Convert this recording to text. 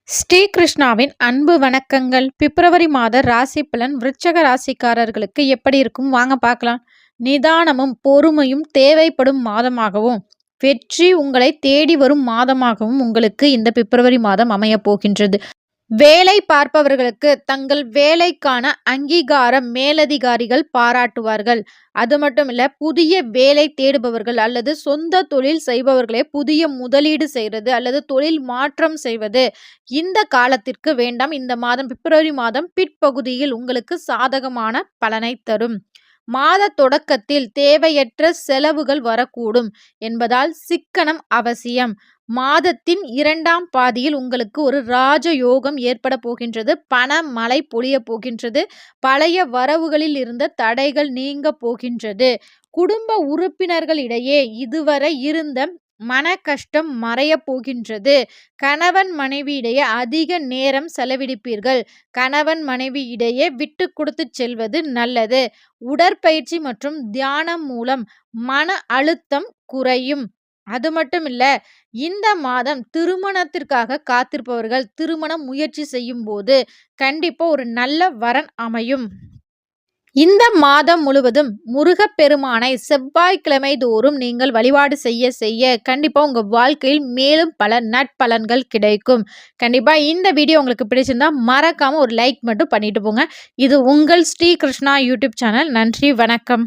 ஸ்ரீ கிருஷ்ணாவின் அன்பு வணக்கங்கள். பிப்ரவரி மாத ராசி பலன் விருச்சக ராசிக்காரர்களுக்கு எப்படி இருக்கும் வாங்க பார்க்கலாம். நிதானமும் பொறுமையும் தேவைப்படும் மாதமாகவும் வெற்றி உங்களை தேடி வரும் மாதமாகவும் உங்களுக்கு இந்த பிப்ரவரி மாதம் அமைய போகின்றது. வேலை பார்ப்பவர்களுக்கு தங்கள் வேலைக்கான அங்கீகாரம் மேலதிகாரிகள் பாராட்டுவார்கள். அது மட்டும் இல்ல, புதிய வேலை தேடுபவர்கள் அல்லது சொந்த தொழில் செய்பவர்களே புதிய முதலீடு செய்வது அல்லது தொழில் மாற்றம் செய்வது இந்த காலத்திற்கு வேண்டாம். இந்த மாதம் பிப்ரவரி மாதம் பிற்பகுதியில் உங்களுக்கு சாதகமான பலனை தரும். மாத தொடக்கத்தில் தேவையற்ற செலவுகள் வரக்கூடும் என்பதால் சிக்கனம் அவசியம். மாதத்தின் இரண்டாம் பாதியில் உங்களுக்கு ஒரு ராஜ யோகம் ஏற்பட போகின்றது. பண மழை பொழிய போகின்றது. பழைய வரவுகளில் இருந்த தடைகள் நீங்க போகின்றது. குடும்ப உறுப்பினர்களிடையே இதுவரை இருந்த மன கஷ்டம் மறைய போகின்றது. கணவன் மனைவியிடையே அதிக நேரம் செலவிடுப்பீர்கள். கணவன் மனைவி இடையே விட்டு கொடுத்து செல்வது நல்லது. உடற்பயிற்சி மற்றும் தியானம் மூலம் மன அழுத்தம் குறையும். அது மட்டும் இல்ல, இந்த மாதம் திருமணத்திற்காக காத்திருப்பவர்கள் திருமண முயற்சி செய்யும் போது கண்டிப்பா ஒரு நல்ல வரன் அமையும். இந்த மாதம் முழுவதும் முருகப்பெருமானை செவ்வாய்க்கிழமை தோறும் நீங்கள் வழிபாடு செய்ய செய்ய கண்டிப்பா உங்க வாழ்க்கையில் மேலும் பல நற்பலன்கள் கிடைக்கும். கண்டிப்பா இந்த வீடியோ உங்களுக்கு பிடிச்சிருந்தா மறக்காம ஒரு லைக் மட்டும் பண்ணிட்டு போங்க. இது உங்கள் ஸ்ரீ கிருஷ்ணா யூடியூப் சேனல். நன்றி, வணக்கம்.